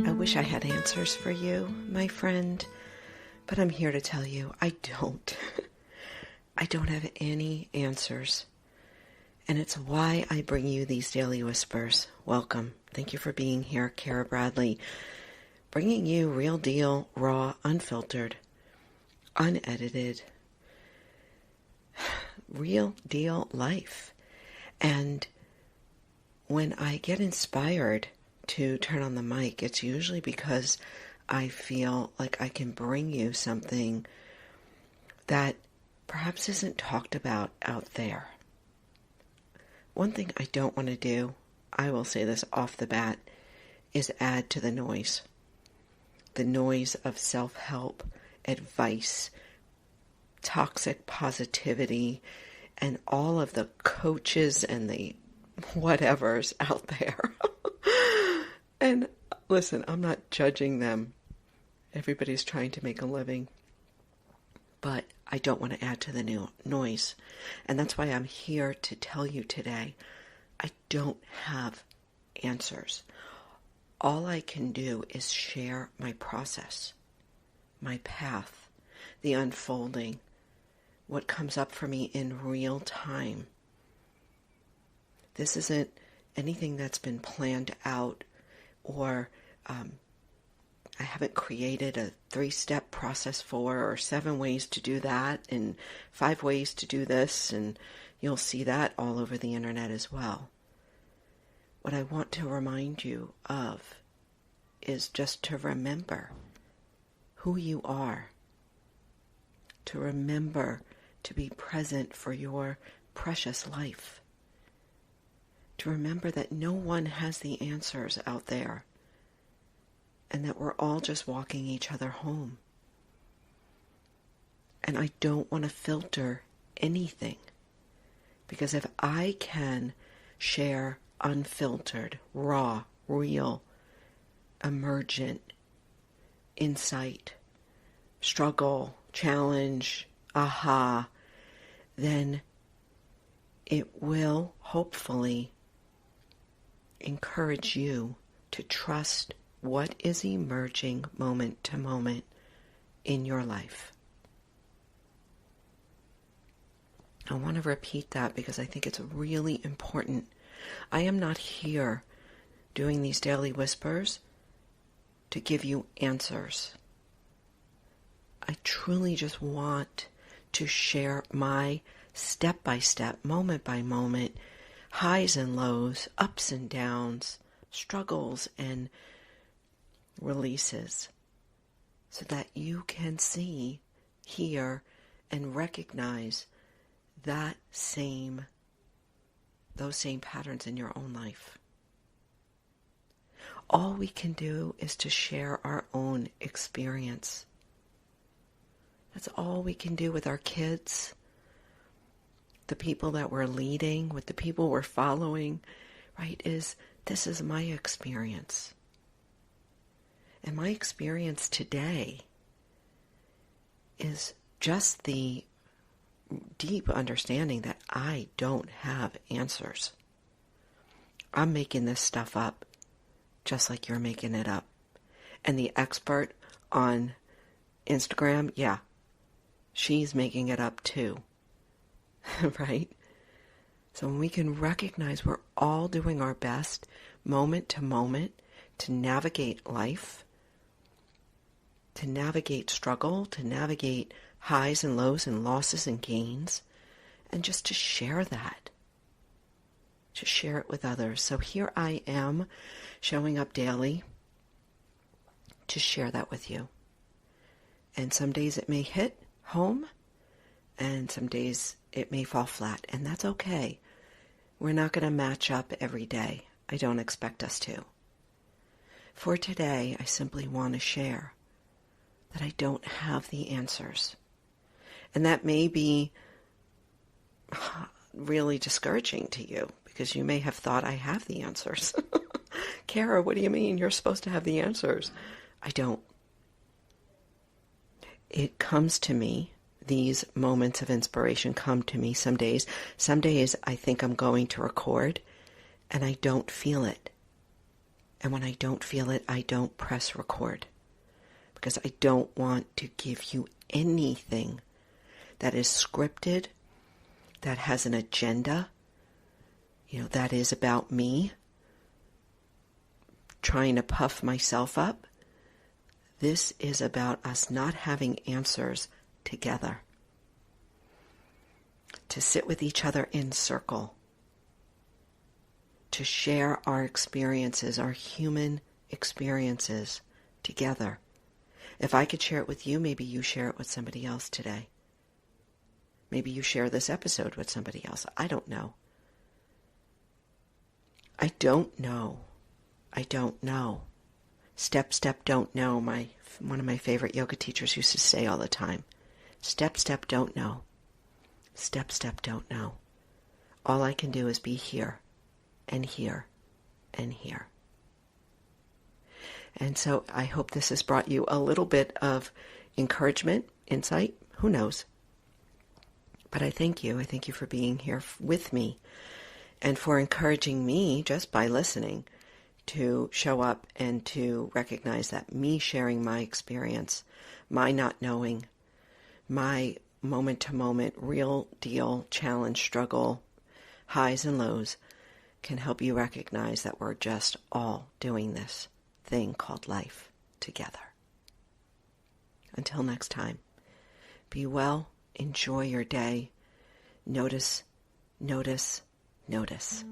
I wish I had answers for you, my friend, but I'm here to tell you I don't. I don't have any answers. And it's why I bring you these Daily Whispers. Welcome. Thank you for being here, Kara Bradley. Bringing you real deal, raw, unfiltered, unedited, real deal life. And when I get inspired to turn on the mic, it's usually because I feel like I can bring you something that perhaps isn't talked about out there. One thing I don't want to do, I will say this off the bat, is add to the noise. The noise of self-help, advice, toxic positivity, and all of the coaches and the whatevers out there. And listen, I'm not judging them. Everybody's trying to make a living. But I don't want to add to the noise. And that's why I'm here to tell you today, I don't have answers. All I can do is share my process, my path, the unfolding, what comes up for me in real time. This isn't anything that's been planned out, or I haven't created a 3-step process for, or 7 ways to do that, and 5 ways to do this, and you'll see that all over the internet as well. What I want to remind you of is just to remember who you are, to remember to be present for your precious life, to remember that no one has the answers out there, and that we're all just walking each other home. And I don't want to filter anything, because if I can share unfiltered, raw, real, emergent insight, struggle, challenge, aha, then it will hopefully encourage you to trust what is emerging moment to moment in your life. I want to repeat that because I think it's really important. I am not here doing these daily whispers to give you answers. I truly just want to share my step-by-step, moment-by-moment, highs and lows, ups and downs, struggles and releases, so that you can see, hear, and recognize those same patterns in your own life. All we can do is to share our own experience. That's all we can do with our kids, the people that we're leading, with the people we're following, right? This is my experience. And my experience today is just the deep understanding that I don't have answers. I'm making this stuff up just like you're making it up. And the expert on Instagram, yeah, she's making it up too. Right? So when we can recognize we're all doing our best moment to moment to navigate life, to navigate struggle, to navigate highs and lows and losses and gains, and just to share that, to share it with others. So here I am showing up daily to share that with you. And some days it may hit home, and some days it may fall flat, and that's okay. We're not going to match up every day. I don't expect us to. For today, I simply want to share that I don't have the answers. And that may be really discouraging to you, because you may have thought I have the answers. Kara, what do you mean? You're supposed to have the answers. I don't. It comes to me. These moments of inspiration come to me some days. Some days I think I'm going to record and I don't feel it. And when I don't feel it, I don't press record, because I don't want to give you anything that is scripted, that has an agenda, that is about me trying to puff myself up. This is about us not having answers together. To sit with each other in circle. To share our experiences, our human experiences together. If I could share it with you, maybe you share it with somebody else today. Maybe you share this episode with somebody else. I don't know. I don't know. I don't know. Step, step, don't know. One of my favorite yoga teachers used to say all the time. Step, step, don't know. Step, step, don't know. All I can do is be here and here and here. And so I hope this has brought you a little bit of encouragement, insight, who knows. But I thank you. I thank you for being here with me and for encouraging me just by listening to show up and to recognize that me sharing my experience, my not knowing, my moment-to-moment, real deal challenge, struggle, highs and lows, can help you recognize that we're just all doing this thing called life together. Until next time, be well, enjoy your day, notice, notice, notice.